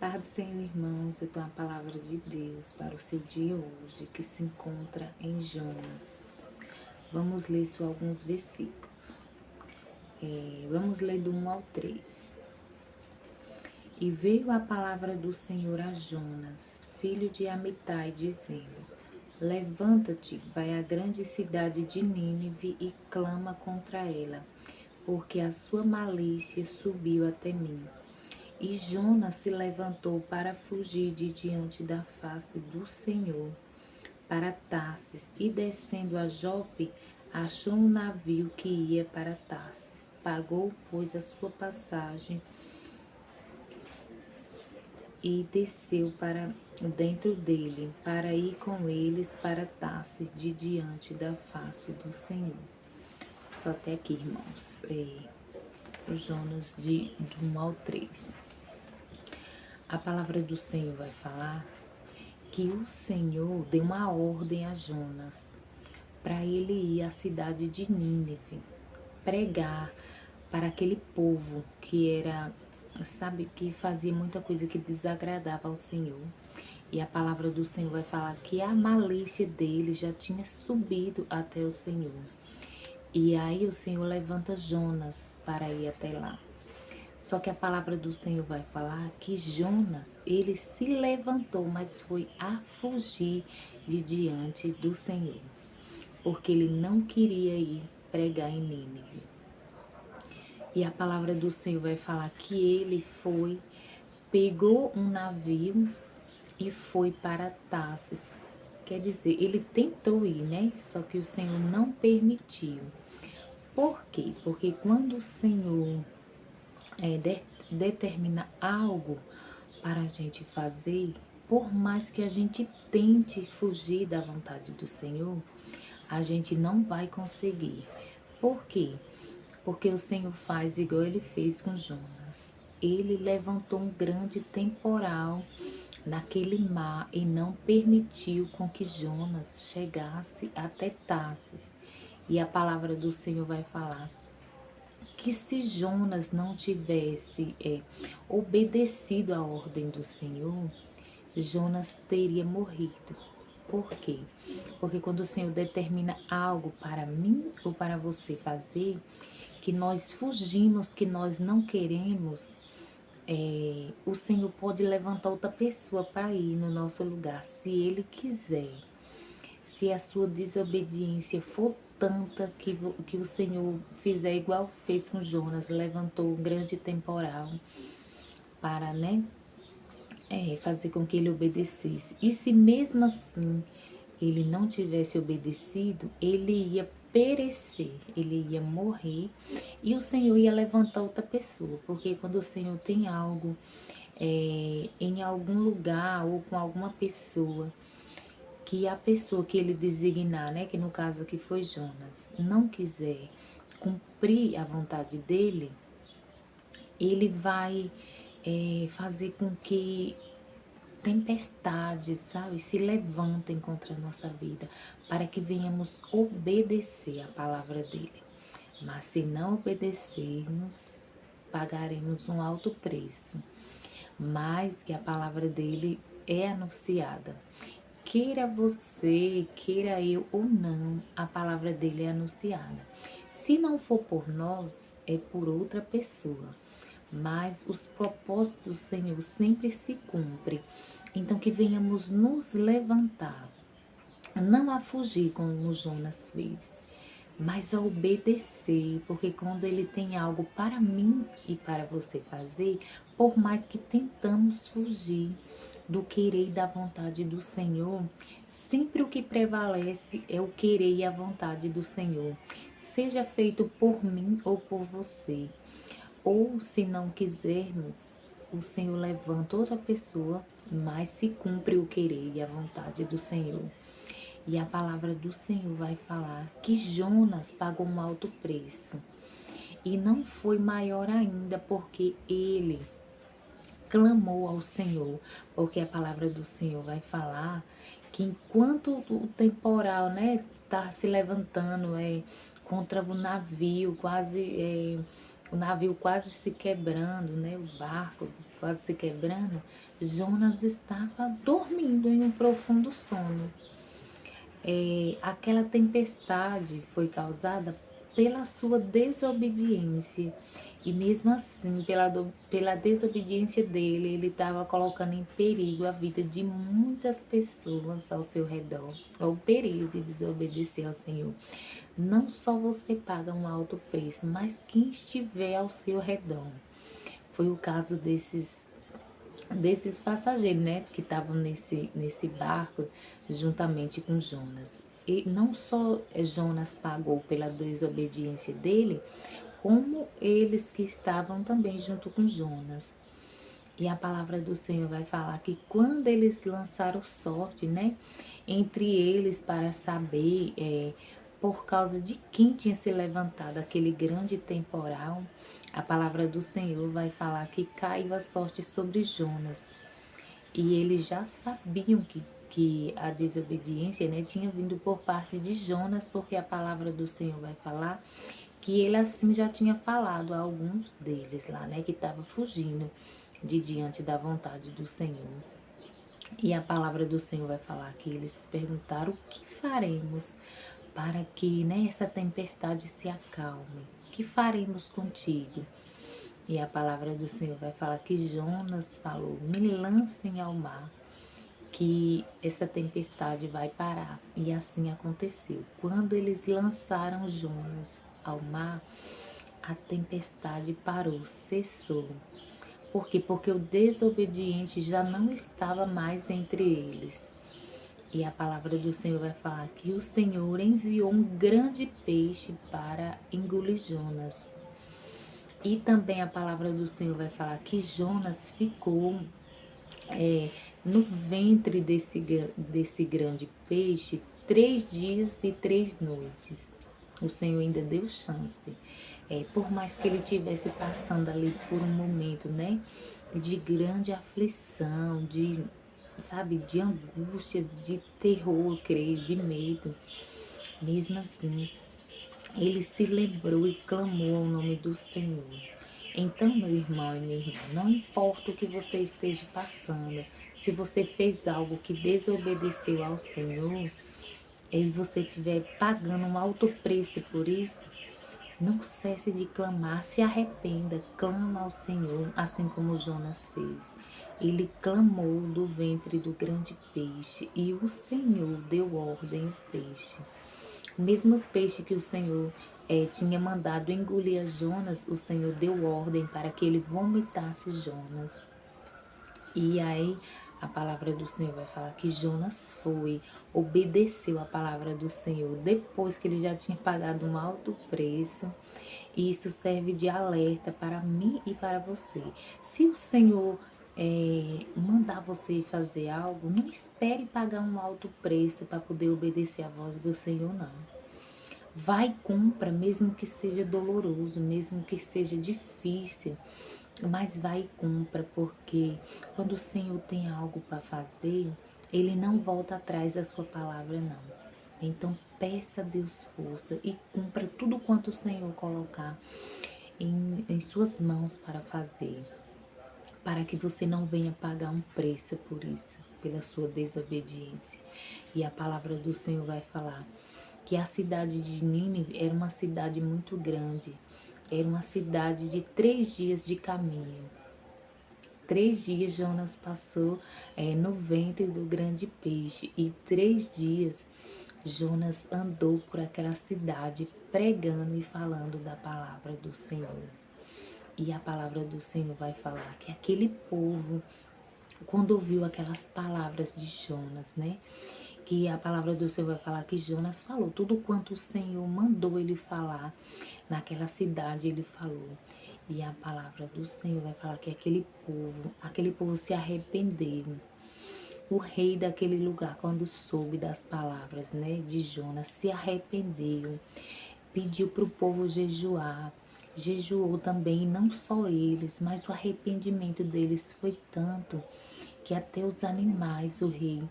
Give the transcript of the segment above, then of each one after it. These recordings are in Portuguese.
Paz do Senhor, irmãos, eu tenho a palavra de Deus para o seu dia hoje, que se encontra em Jonas. Vamos ler só alguns versículos. Vamos ler do 1 ao 3. E veio a palavra do Senhor a Jonas, filho de Amitai, dizendo: Levanta-te, vai à grande cidade de Nínive e clama contra ela, porque a sua malícia subiu até mim. E Jonas se levantou para fugir de diante da face do Senhor para Tarsis, e descendo a Jope, achou um navio que ia para Tarsis. Pagou, pois, a sua passagem e desceu para dentro dele, para ir com eles para Tarsis, de diante da face do Senhor. Só até aqui, irmãos. O Jonas do 1 ao 3. A palavra do Senhor vai falar que o Senhor deu uma ordem a Jonas para ele ir à cidade de Nínive, pregar para aquele povo que era, sabe, que fazia muita coisa que desagradava ao Senhor. E a palavra do Senhor vai falar que a malícia dele já tinha subido até o Senhor. E aí o Senhor levanta Jonas para ir até lá. Só que a palavra do Senhor vai falar que Jonas, ele se levantou, mas foi a fugir de diante do Senhor, porque ele não queria ir pregar em Nínive. E a palavra do Senhor vai falar que ele foi, pegou um navio e foi para Tarsis. Quer dizer, ele tentou ir, né? Só que o Senhor não permitiu. Por quê? Porque quando o Senhor determina algo para a gente fazer, por mais que a gente tente fugir da vontade do Senhor, a gente não vai conseguir. Por quê? Porque o Senhor faz igual ele fez com Jonas. Ele levantou um grande temporal naquele mar e não permitiu com que Jonas chegasse até Tarsis. E a palavra do Senhor vai falar que se Jonas não tivesse obedecido à ordem do Senhor, Jonas teria morrido. Por quê? Porque quando o Senhor determina algo para mim ou para você fazer, que nós fugimos, que nós não queremos, o Senhor pode levantar outra pessoa para ir no nosso lugar, se Ele quiser. Se a sua desobediência for tanta que o Senhor fizer igual fez com Jonas, levantou um grande temporal para, fazer com que ele obedecesse. E se mesmo assim ele não tivesse obedecido, ele ia perecer, ele ia morrer e o Senhor ia levantar outra pessoa, porque quando o Senhor tem algo em algum lugar ou com alguma pessoa, que a pessoa que ele designar, né, que no caso aqui foi Jonas, não quiser cumprir a vontade dele, ele vai fazer com que tempestades, sabe, se levantem contra a nossa vida, para que venhamos obedecer a palavra dele. Mas se não obedecermos, pagaremos um alto preço. Mas que a palavra dele é anunciada. Queira você, queira eu ou não, a palavra dele é anunciada. Se não for por nós, é por outra pessoa. Mas os propósitos do Senhor sempre se cumprem. Então que venhamos nos levantar, não a fugir como Jonas fez, mas a obedecer, porque quando ele tem algo para mim e para você fazer, por mais que tentamos fugir do querer e da vontade do Senhor, sempre o que prevalece é o querer e a vontade do Senhor, seja feito por mim ou por você. Ou se não quisermos, o Senhor levanta outra pessoa, mas se cumpre o querer e a vontade do Senhor. E a palavra do Senhor vai falar que Jonas pagou um alto preço. E não foi maior ainda porque ele clamou ao Senhor. Porque a palavra do Senhor vai falar que enquanto o temporal, tá se levantando contra o navio, quase o navio quase se quebrando, né? O barco quase se quebrando, Jonas estava dormindo em um profundo sono. Aquela tempestade foi causada pela sua desobediência. E mesmo assim, pela desobediência dele, ele estava colocando em perigo a vida de muitas pessoas ao seu redor. É o perigo de desobedecer ao Senhor. Não só você paga um alto preço, mas quem estiver ao seu redor. Foi o caso desses passageiros, né, que estavam nesse barco juntamente com Jonas. E não só Jonas pagou pela desobediência dele, como eles que estavam também junto com Jonas. E a palavra do Senhor vai falar que quando eles lançaram sorte, né, entre eles para saber por causa de quem tinha se levantado aquele grande temporal, a palavra do Senhor vai falar que caiu a sorte sobre Jonas. E eles já sabiam que a desobediência, né, tinha vindo por parte de Jonas, porque a palavra do Senhor vai falar que ele assim já tinha falado a alguns deles lá, né, que estavam fugindo de diante da vontade do Senhor. E a palavra do Senhor vai falar que eles perguntaram o que faremos para que, né, essa tempestade se acalme. O que faremos contigo? E a palavra do Senhor vai falar que Jonas falou: me lancem ao mar, que essa tempestade vai parar. E assim aconteceu. Quando eles lançaram Jonas ao mar, a tempestade parou, cessou. Por quê? Porque o desobediente já não estava mais entre eles. E a palavra do Senhor vai falar que o Senhor enviou um grande peixe para engolir Jonas. E também a palavra do Senhor vai falar que Jonas ficou no ventre desse grande peixe 3 dias e 3 noites. O Senhor ainda deu chance. Por mais que ele estivesse passando ali por um momento, né, de grande aflição, de angústias, de terror, creio, de medo, mesmo assim, ele se lembrou e clamou ao nome do Senhor. Então, meu irmão e minha irmã, não importa o que você esteja passando, se você fez algo que desobedeceu ao Senhor e você estiver pagando um alto preço por isso, não cesse de clamar, se arrependa, clama ao Senhor, assim como Jonas fez. Ele clamou do ventre do grande peixe e o Senhor deu ordem ao peixe. O mesmo peixe que o Senhor tinha mandado engolir a Jonas, o Senhor deu ordem para que ele vomitasse Jonas. E aí a palavra do Senhor vai falar que Jonas obedeceu a palavra do Senhor depois que ele já tinha pagado um alto preço. E isso serve de alerta para mim e para você. Se o Senhor mandar você fazer algo, não espere pagar um alto preço para poder obedecer a voz do Senhor, não. Vai e cumpra, mesmo que seja doloroso, mesmo que seja difícil, mas vai e cumpra, porque quando o Senhor tem algo para fazer, Ele não volta atrás da sua palavra, não. Então peça a Deus força e cumpra tudo quanto o Senhor colocar em suas mãos para fazer, para que você não venha pagar um preço por isso, pela sua desobediência. E a palavra do Senhor vai falar que a cidade de Nínive era uma cidade muito grande, era uma cidade de 3 dias de caminho. 3 dias Jonas passou no ventre do grande peixe e 3 dias Jonas andou por aquela cidade pregando e falando da palavra do Senhor. E a palavra do Senhor vai falar que aquele povo, quando ouviu aquelas palavras de Jonas, né? Que a palavra do Senhor vai falar que Jonas falou tudo quanto o Senhor mandou ele falar naquela cidade, ele falou. E a palavra do Senhor vai falar que aquele povo se arrependeu. O rei daquele lugar, quando soube das palavras, né, de Jonas, se arrependeu, pediu para o povo jejuar. Jejuou também, não só eles, mas o arrependimento deles foi tanto que até os animais o rei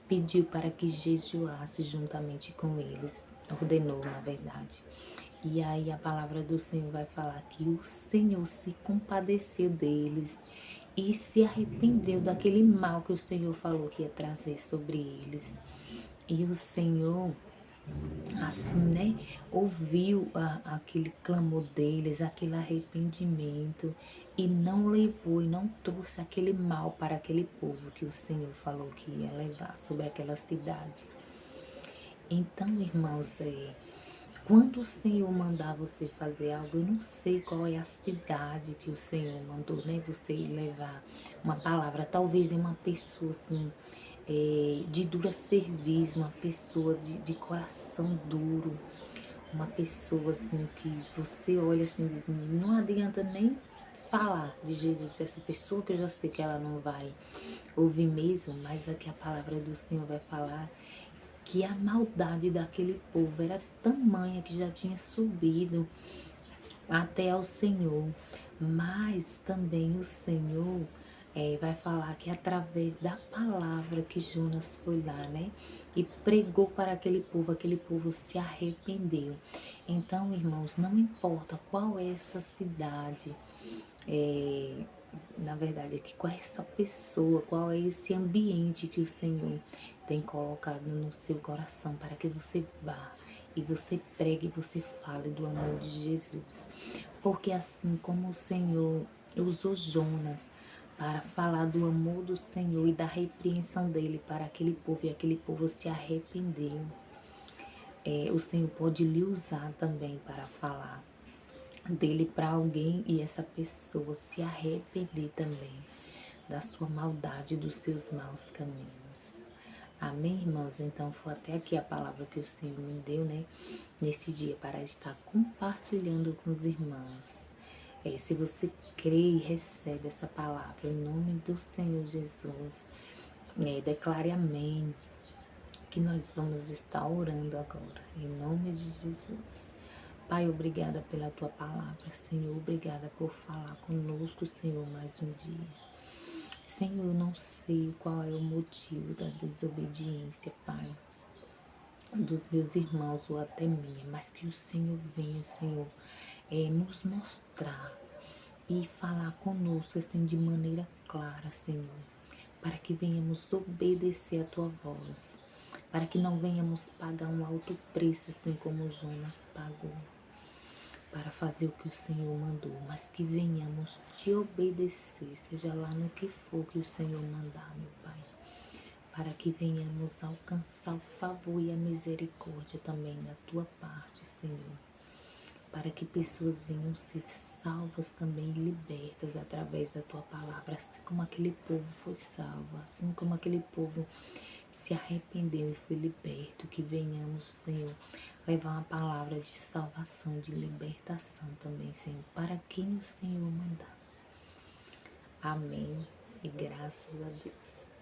pediu para que jejuasse juntamente com eles, ordenou, na verdade. E aí a palavra do Senhor vai falar que o Senhor se compadeceu deles e se arrependeu daquele mal que o Senhor falou que ia trazer sobre eles. E o Senhor, assim, né, ouviu aquele clamor deles, aquele arrependimento, e não levou e não trouxe aquele mal para aquele povo que o Senhor falou que ia levar sobre aquela cidade. Então, irmãos, quando o Senhor mandar você fazer algo, eu não sei qual é a cidade que o Senhor mandou, né? Você levar uma palavra, talvez em uma pessoa assim, de dura serviço, uma pessoa de coração duro, uma pessoa assim que você olha assim e diz, não adianta nem falar de Jesus para essa pessoa que eu já sei que ela não vai ouvir mesmo, mas aqui a palavra do Senhor vai falar que a maldade daquele povo era tamanha que já tinha subido até ao Senhor, mas também o Senhor vai falar que através da palavra que Jonas foi lá, né, e pregou para aquele povo se arrependeu. Então, irmãos, não importa qual é essa cidade, é, na verdade, aqui, qual é essa pessoa, qual é esse ambiente que o Senhor tem colocado no seu coração para que você vá e você pregue, e você fale do amor de Jesus. Porque assim como o Senhor usou Jonas para falar do amor do Senhor e da repreensão dele para aquele povo, e aquele povo se arrependeu, o Senhor pode lhe usar também para falar dele para alguém e essa pessoa se arrepender também da sua maldade, dos seus maus caminhos. Amém, irmãos? Então foi até aqui a palavra que o Senhor me deu, né? Nesse dia, para estar compartilhando com os irmãos. Se você crê e recebe essa palavra, em nome do Senhor Jesus, declare amém, que nós vamos estar orando agora, em nome de Jesus. Pai, obrigada pela tua palavra, Senhor, obrigada por falar conosco, Senhor, mais um dia. Senhor, eu não sei qual é o motivo da desobediência, Pai, dos meus irmãos ou até minha, mas que o Senhor venha, Senhor, nos mostrar e falar conosco, assim, de maneira clara, Senhor, para que venhamos obedecer a tua voz, para que não venhamos pagar um alto preço, assim como Jonas pagou, para fazer o que o Senhor mandou, mas que venhamos te obedecer, seja lá no que for que o Senhor mandar, meu Pai, para que venhamos alcançar o favor e a misericórdia também da tua parte, Senhor, para que pessoas venham ser salvas também e libertas através da tua palavra, assim como aquele povo foi salvo, assim como aquele povo se arrependeu e foi liberto, que venhamos, Senhor, levar uma palavra de salvação, de libertação também, Senhor, para quem o Senhor mandar. Amém. E graças a Deus.